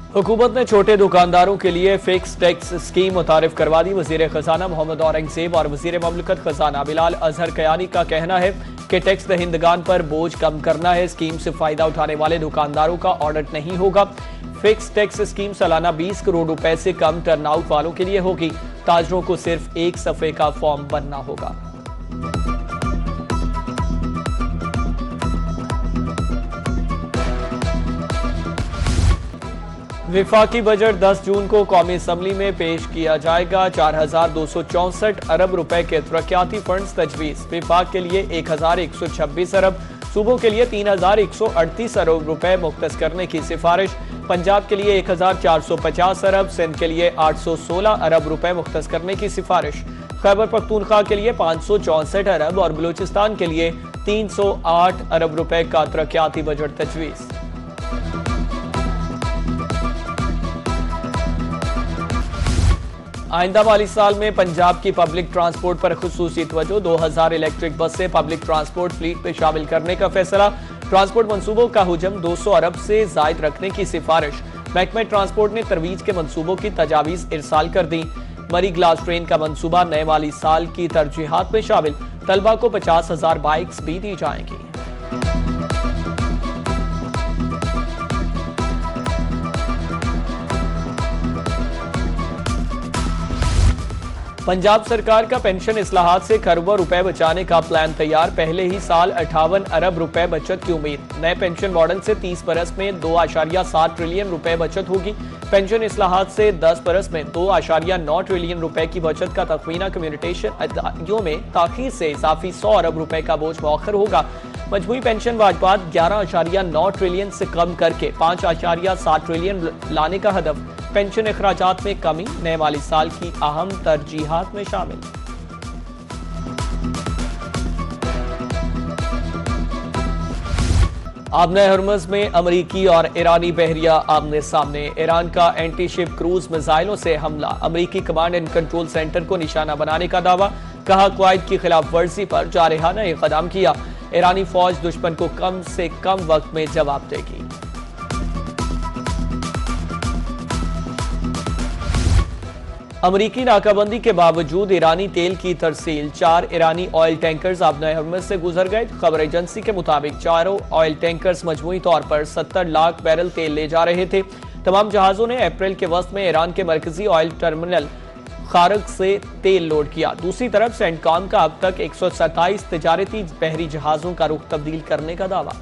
हुकूमत ने छोटे दुकानदारों के लिए फिक्स टैक्स स्कीम मुतारिफ करवा दी। वजीर खजाना मोहम्मद औरंगजेब और वजीर ममलकत खजाना बिलाल अजहर कयानी का कहना है कि टैक्स दहिंदगान पर बोझ कम करना है। स्कीम से फायदा उठाने वाले दुकानदारों का ऑडिट नहीं होगा। फिक्स टैक्स स्कीम सालाना 20 करोड़ रुपए से कम टर्नआउट वालों के लिए होगी। ताजरों को सिर्फ एक सफ़े का फॉर्म भरना होगा। विफाकी बजट 10 जून को कौमी असम्बली में पेश किया जाएगा। 4,264 अरब रुपए के तरक्याती फंड्स तजवीज़। विफाक के लिए 1,126 अरब, सूबों के लिए 3,138 अरब रुपए मुख्तस करने की सिफारिश। पंजाब के लिए 1,450 अरब, सिंध के लिए 816 अरब रुपए मुख्तस करने की सिफारिश। खैबर पख्तूनख्वा के लिए 564 अरब और बलूचिस्तान के लिए 308 अरब रुपए का तरक्याती बजट तजवीज़। आइंदा माली साल में पंजाब की पब्लिक ट्रांसपोर्ट पर खुसूसी तवज्जो। 2000 इलेक्ट्रिक बसें पब्लिक ट्रांसपोर्ट फ्लीट में शामिल करने का फैसला। ट्रांसपोर्ट मंसूबों का हुजम 200 अरब से जायद रखने की सिफारिश। महकमा ट्रांसपोर्ट ने तरवीज के मंसूबों की तजावीज़ इरसाल कर दी। मरी ग्लास ट्रेन का मंसूबा नए माली साल की तरजीहात में शामिल। तलबा को 50,000 बाइक्स भी दी जाएंगी। पंजाब सरकार का पेंशन इस्लाहात से खरबों रुपए बचाने का प्लान तैयार। पहले ही साल 58 अरब रुपए बचत की उम्मीद। नए पेंशन मॉडल से 30 बरस में 2.7 ट्रिलियन रुपए बचत होगी। पेंशन इस्लाहात से 10 बरस में 2.9 ट्रिलियन रुपए की बचत का तखमीना। कम्युनिकेशन अदायों में ताखीर से इजाफी 100 अरब रुपए का बोझ मौखर होगा। मजमूई पेंशन वाजबात 11.9 ट्रिलियन से कम करके 5.7 ट्रिलियन लाने का हदफ। पेंशन अखराजात में कमी नए माली साल की अहम तरजीहात में शामिल। आबना हरमज में अमरीकी और ईरानी बहरिया आमने सामने। ईरान का एंटी शिप क्रूज मिसाइलों से हमला। अमरीकी कमांड एंड कंट्रोल सेंटर को निशाना बनाने का दावा। कहा क्वाइद की खिलाफ वर्जी पर जारहाना इक़दाम किया। ईरानी फौज दुश्मन को कम से कम वक्त में जवाब देगी। अमरीकी नाकाबंदी के बावजूद ईरानी तेल की तरसील। 4 ईरानी ऑयल टैंकर्स आबना हरमज से गुजर गए। खबर एजेंसी के मुताबिक चारों ऑयल टैंकर्स मजमूई तौर पर 70 लाख बैरल तेल ले जा रहे थे। तमाम जहाजों ने अप्रैल के वस्त में ईरान के मरकजी ऑयल टर्मिनल खारग से तेल लोड किया। दूसरी तरफ सेंटकॉम का अब तक 127 तिजारती बहरी जहाजों का रुख तब्दील करने का दावा।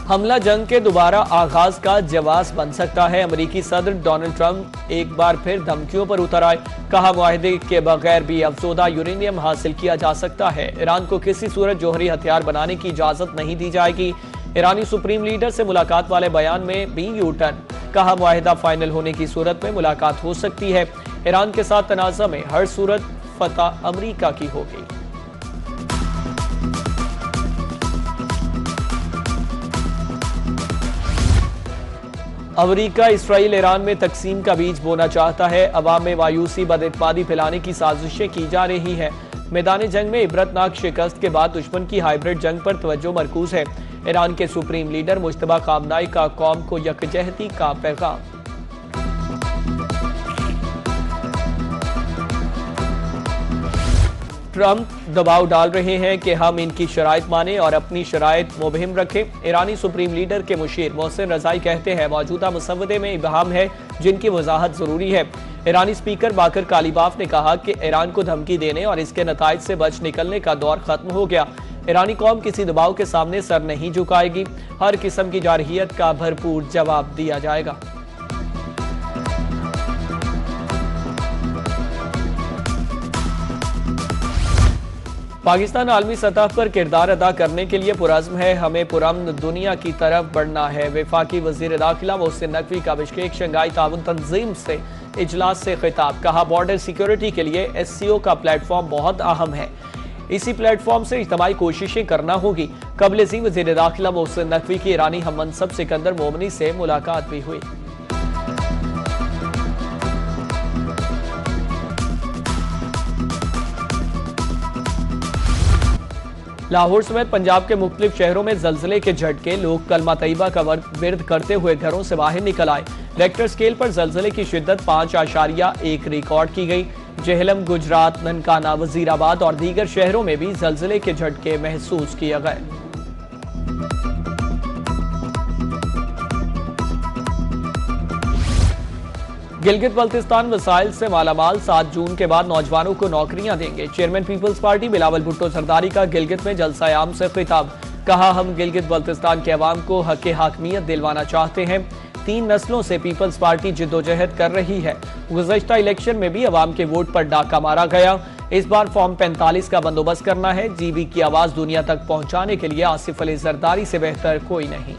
हमला जंग के दोबारा आगाज का जवाब बन सकता है। अमरीकी सदर डोनाल्ड ट्रंप एक बार फिर धमकियों पर उतर आए। कहा मुआहदे के बगैर भी अफसोदा यूरेनियम हासिल किया जा सकता है। ईरान को किसी सूरत जौहरी हथियार बनाने की इजाजत नहीं दी जाएगी। ईरानी सुप्रीम लीडर से मुलाकात वाले बयान में भी यू टर्न। कहा मुआहदा फाइनल होने की सूरत में मुलाकात हो सकती है। ईरान के साथ तनाज़ा में हर सूरत फतह अमरीका की होगी। अमरीका इसराइल ईरान में तकसीम का बीज बोना चाहता है। अवाम में मायूसी बदइत्मादी फैलाने की साजिशें की जा रही हैं। मैदान जंग में इबरतनाक शिकस्त के बाद दुश्मन की हाइब्रिड जंग पर तवज्जो मरकूज है। ईरान के सुप्रीम लीडर मुश्तबा खामनाई का कौम को यकजहती का पैगाम। ट्रंप दबाव डाल रहे हैं कि हम इनकी शराइत माने और अपनी शराइत मुबहिम रखें। ईरानी सुप्रीम लीडर के मुशीर मोहसिन रजाई कहते हैं मौजूदा मुसव्वदे में इबहाम है जिनकी वजाहत जरूरी है। ईरानी स्पीकर बाकर कालीबाफ ने कहा कि ईरान को धमकी देने और इसके नताइज से बच निकलने का दौर खत्म हो गया। ईरानी कौम किसी दबाव के सामने सर नहीं झुकाएगी। हर किस्म की जारहियत का भरपूर जवाब दिया जाएगा। पाकिस्तान आलमी सतह पर किरदार अदा करने के लिए पुरज़्म है। हमें पुरअमन दुनिया की तरफ बढ़ना है। वफाकी वज़ीर दाखिला मोहसिन नकवी का बिश्केक शंघाई ताउन तंजीम से इजलास से खिताब। कहा बॉर्डर सिक्योरिटी के लिए SCO का प्लेटफॉर्म बहुत अहम है। इसी प्लेटफॉर्म से इज्तमाई कोशिशें करना होगी। कबल ज़ी वज़ीर दाखिला मोहसिन नकवी की ईरानी हममनसब सिकंदर मोमनी से मुलाकात भी हुई। लाहौर समेत पंजाब के मुख्तलिफ शहरों में जल्जले के झटके, लोग कलमा तैयबा का विर्द करते हुए घरों से बाहर निकल आए। रेक्टर स्केल पर जल्जले की शिद्दत 5.1 रिकॉर्ड की गई। जेहलम, गुजरात, ननकाना, वजीराबाद और दीगर शहरों में भी जल्जले के झटके महसूस किए गए। गिलगित बल्तिस्तान वसाइल से मालामाल, 7 जून के बाद नौजवानों को नौकरियां देंगे। चेयरमैन पीपल्स पार्टी बिलावल भुट्टो जरदारी का गिलगित में जलसा-ए-आम से खिताब, कहा हम गिलगित बल्तिस्तान के अवाम को हक हाकमियत दिलवाना चाहते हैं। 3 नस्लों से पीपल्स पार्टी जिद्दोजहद कर रही है। गुज़श्ता इलेक्शन में भी अवाम के वोट पर डाका मारा गया। इस बार फॉर्म 45 का बंदोबस्त करना है। जीबी की आवाज दुनिया तक पहुंचाने के लिए आसिफ अली जरदारी से बेहतर कोई नहीं।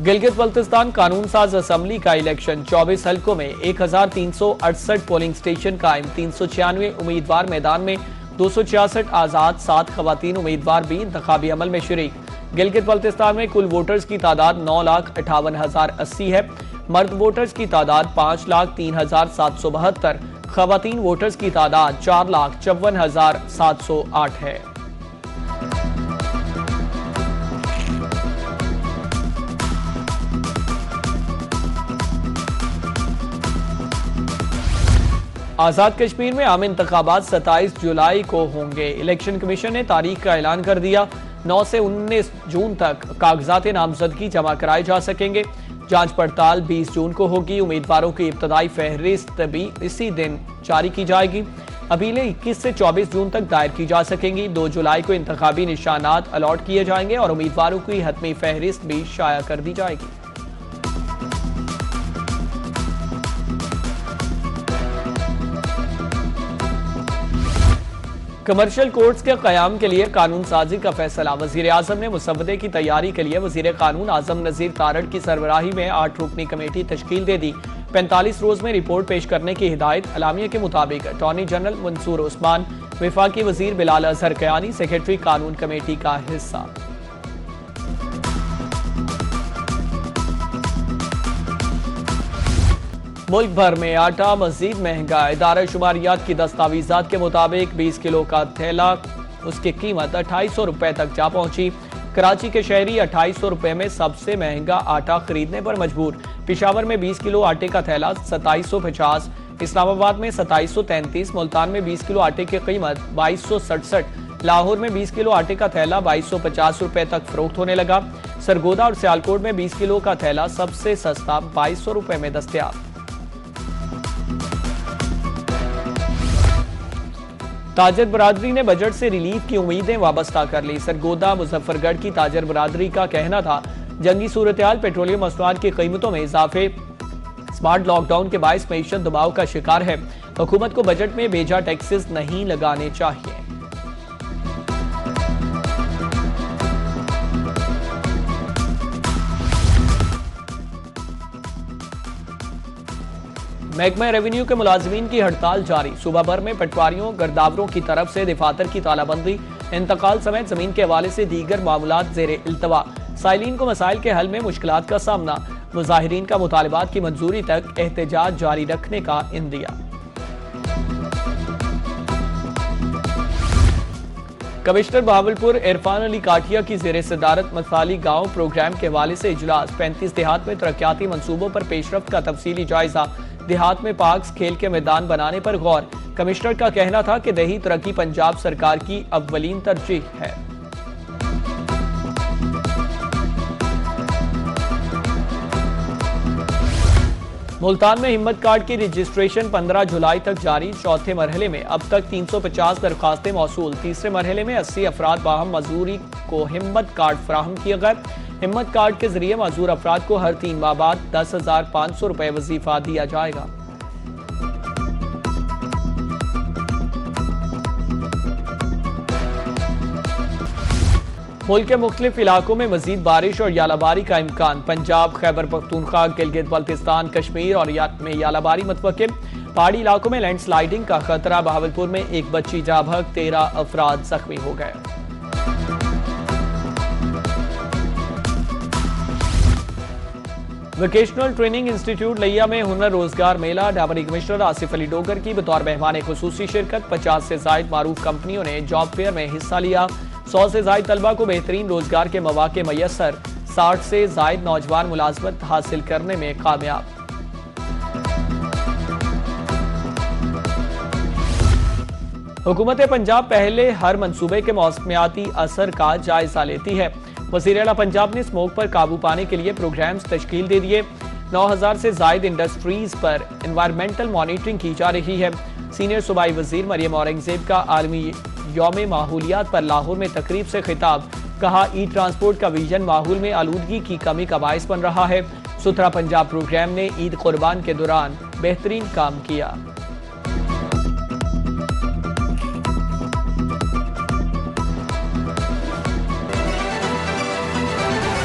गिलगित बल्तिस्तान कानून साज असम्बली का इलेक्शन, 24 हलकों में 1368 पोलिंग स्टेशन कायम, 396 उम्मीदवार मैदान में, 266 आजाद, 7 खवातीन उम्मीदवार भी इंतखाबी अमल में शरीक। गिलगित बल्तिस्तान में कुल वोटर्स की तादाद 9,58,080 है। मर्द वोटर्स की तादाद 5,03,772, खवातीन वोटर्स की तादाद 4,54,708 है। आजाद कश्मीर में आम इंतखाबात 27 जुलाई को होंगे। इलेक्शन कमीशन ने तारीख का ऐलान कर दिया। 9 से 19 जून तक कागजात नामजदगी जमा कराए जा सकेंगे। जांच पड़ताल 20 जून को होगी। उम्मीदवारों की इब्तदाई फहरिस्त भी इसी दिन जारी की जाएगी। अपीलें 21 से 24 जून तक दायर की जा सकेंगी। 2 जुलाई को इंतखाबी निशानात अलॉट किए जाएंगे और उम्मीदवारों की हतमी फहरिस्त भी शाया कर दी जाएगी। कमर्शियल कोर्ट्स के कयाम के लिए कानून साजी का फैसला, वजीर आजम ने मुसवदे की तैयारी के लिए वजीर कानून आजम नजीर तारड़ की सरबराही में 8 रुकनी कमेटी तश्कील दे दी। 45 रोज में रिपोर्ट पेश करने की हिदायत। अलामिया के मुताबिक अटॉर्नी जनरल मंसूर उस्मान, विफाकी वजीर बिलाल अजहर कयानी सेक्रेटरी कानून कमेटी का हिस्सा। मुल्क भर में आटा मजीद महंगा। इदारा शुमारियात की दस्तावेजात के मुताबिक 20 किलो का थैला उसकी कीमत 2800 रुपए तक जा पहुंची। कराची के शहरी 2800 रुपए में सबसे महंगा आटा खरीदने पर मजबूर। पिशावर में 20 किलो आटे का थैला 2750, इस्लामाबाद में 2733, मुल्तान में 20 किलो आटे की कीमत 2267, लाहौर में 20 किलो आटे का थैला 2250 रुपए तक फरोख्त होने लगा। सरगोदा और सियालकोट में 20 किलो का थैला सबसे सस्ता 2200 रुपए में दस्तयाब। ताजर बरादरी ने बजट से रिलीफ की उम्मीदें वाबस्ता कर ली। सरगोदा मुजफ्फरगढ़ की ताजर बरादरी का कहना था जंगी सूरत-ए-हाल, पेट्रोलियम मसनूआत की कीमतों में इजाफे, स्मार्ट लॉकडाउन के बायस मईशत दबाव का शिकार है। हुकूमत को बजट में बेजा टैक्सेस नहीं लगाने चाहिए। महकमा रेवेन्यू के मुलाजमीन की हड़ताल जारी। सूबा भर में पटवारियों गिरदावरों की तरफ से दफातर की तालाबंदी, इंतकाल समेत जमीन के हवाले से दीगर मामलात ज़ेरे इल्तवा। साइलिन को मसाइल के हल में मुश्किलात का सामना। मुजाहिरीन का मुतालिबात की मंजूरी तक एहतजाज जारी रखने का इंदिया। कमिश्नर बहावलपुर इरफान अली काठिया की ज़ेरे सदारत मसाली गांव प्रोग्राम के हवाले से इजलास। 35 देहात में तरक्याती मंसूबों पर पेशरफ्त का तफसीली जायजा। देहात में पार्क्स, खेल के मैदान बनाने पर गौर। कमिश्नर का कहना था कि दही तरक्की पंजाब सरकार की अव्वलीन तरजीह है। मुल्तान में हिम्मत कार्ड की रजिस्ट्रेशन 15 जुलाई तक जारी। चौथे मरहले में अब तक 350 दरखास्तें मौसूल। तीसरे मरहले में 80 अफराद बाहम मजदूरी को हिम्मत कार्ड फराहम किए गए। हिम्मत कार्ड के जरिए मजदूर अफराद को हर 3 माह बाद 10,500 रुपए वजीफा दिया जाएगा। मुल्क के मुख्तलिफ इलाकों में मजीद बारिश और यालाबारी का इम्कान। पंजाब, खैबर पख्तूनख्वा, गिलगित बल्तिस्तान, कश्मीर और में यालाबारी मुतवक्किल। पहाड़ी इलाकों में लैंडस्लाइडिंग का खतरा। बहावलपुर में एक बच्ची जा भग, 13 अफराद जख्मी हो गए। वोकेशनल ट्रेनिंग इंस्टीट्यूट लिया में हुनर रोजगार मेला, डेप्यूटी कमिश्नर आसिफ अली डोगर की बतौर मेहमान खुसूसी शिरकत। 50 से जायद मारूफ कंपनियों ने जॉब फेयर में हिस्सा लिया। 100 से जायद तलबा को बेहतरीन रोजगार के मौके मैसर। 60 से जायद नौजवान मुलाजमत हासिल करने में कामयाब। हुकूमत पंजाब पहले हर मंसूबे के मौसमियाती असर का जायजा लेती है। वज़ीर आला पंजाब ने स्मोक पर काबू पाने के लिए प्रोग्राम्स तश्कील दे दिए। 9000 से जायद इंडस्ट्रीज पर एनवायरमेंटल मॉनिटरिंग की जा रही है। सीनियर सूबाई वजीर मरियम औरंगजेब का आलमी यौम माहौलियात पर लाहौर में तकरीब से खिताब। कहा, ई ट्रांसपोर्ट का विजन माहौल में आलूदगी की कमी का बायस बन रहा है। सुथरा पंजाब प्रोग्राम ने ईद कुर्बान के दौरान बेहतरीन काम किया।